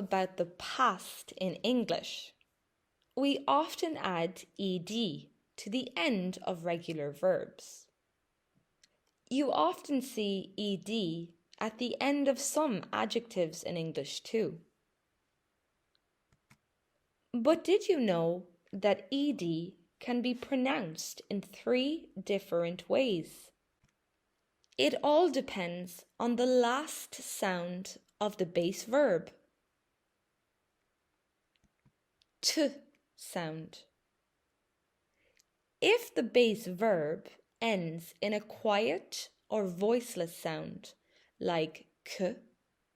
about the past in English, we often add ed to the end of regular verbs. You often see ed at the end of some adjectives in English too. But did you know that ed can be pronounced in 3 different ways? It all depends on the last sound of the base verb. T sound. If the base verb ends in a quiet or voiceless sound like k,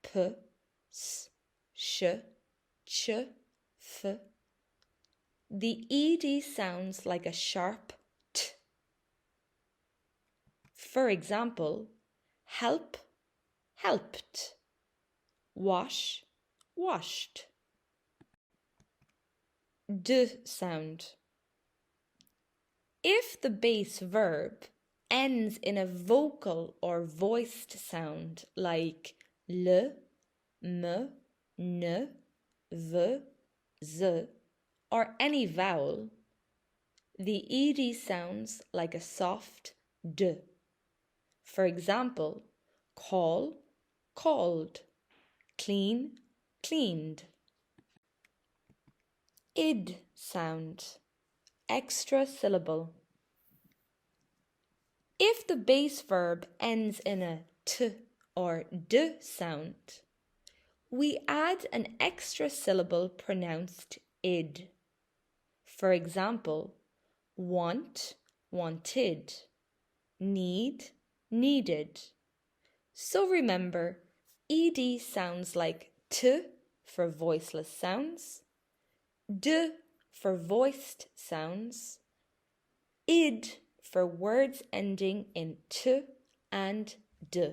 p, s, sh, ch, f, the ed sounds like a sharp t. For example, help, helped, wash, washed. D sound. If the base verb ends in a vocal or voiced sound like le, m, n, v, z, or any vowel, the ed sounds like a soft d. For example, call, called, clean, cleaned. Id sound, extra syllable. If the base verb ends in a t or d sound, we add an extra syllable pronounced id. For example, want, wanted, need, needed. So remember, ed sounds like t for voiceless sounds, d for voiced sounds, id for words ending in t and d.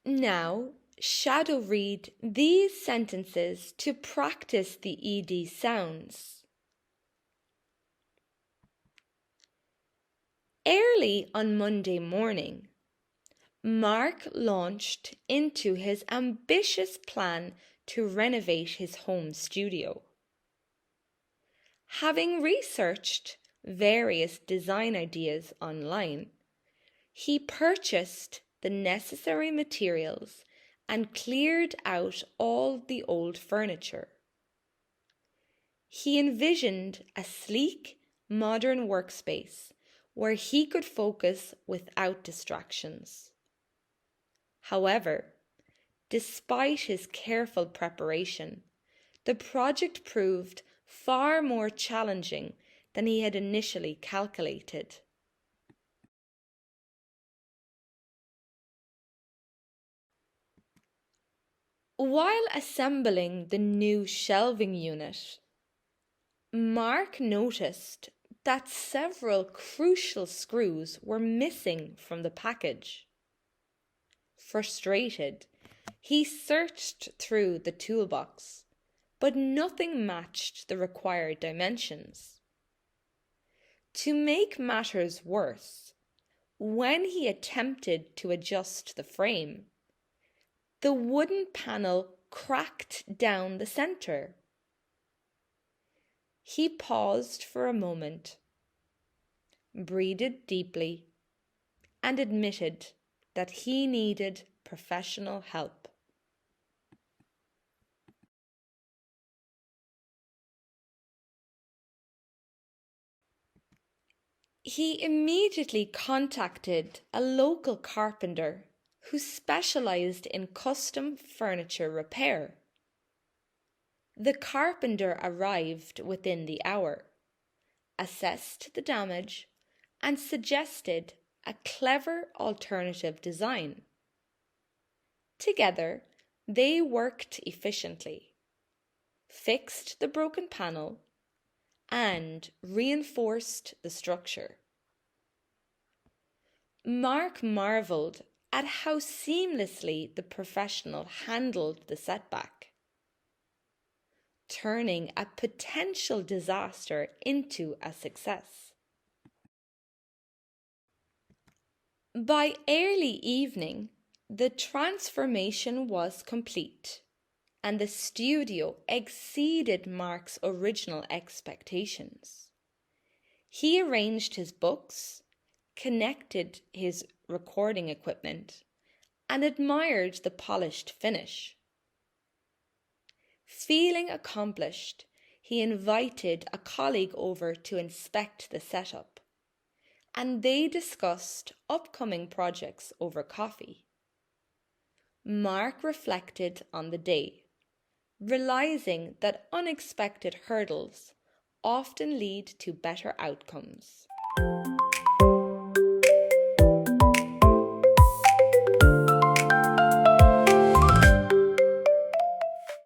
Now, shadow read these sentences to practice the ed sounds. Early on Monday morning, Mark launched into his ambitious plan to renovate his home studio. Having researched various design ideas online, he purchased the necessary materials and cleared out all the old furniture. He envisioned a sleek, modern workspace where he could focus without distractions. However, despite his careful preparation, the project proved far more challenging than he had initially calculated. While assembling the new shelving unit, Mark noticed that several crucial screws were missing from the package. Frustrated, he searched through the toolbox, but nothing matched the required dimensions. To make matters worse, when he attempted to adjust the frame, the wooden panel cracked down the center. He paused for a moment, breathed deeply, and admitted that he needed professional help. He immediately contacted a local carpenter who specialized in custom furniture repair. The carpenter arrived within the hour, assessed the damage, and suggested a clever alternative design. Together, they worked efficiently, fixed the broken panel, and reinforced the structure. Mark marveled at how seamlessly the professional handled the setback, turning a potential disaster into a success. By early evening, the transformation was complete, and the studio exceeded Mark's original expectations. He arranged his books, connected his recording equipment, and admired the polished finish. Feeling accomplished, he invited a colleague over to inspect the setup, and they discussed upcoming projects over coffee. Mark reflected on the day, realizing that unexpected hurdles often lead to better outcomes.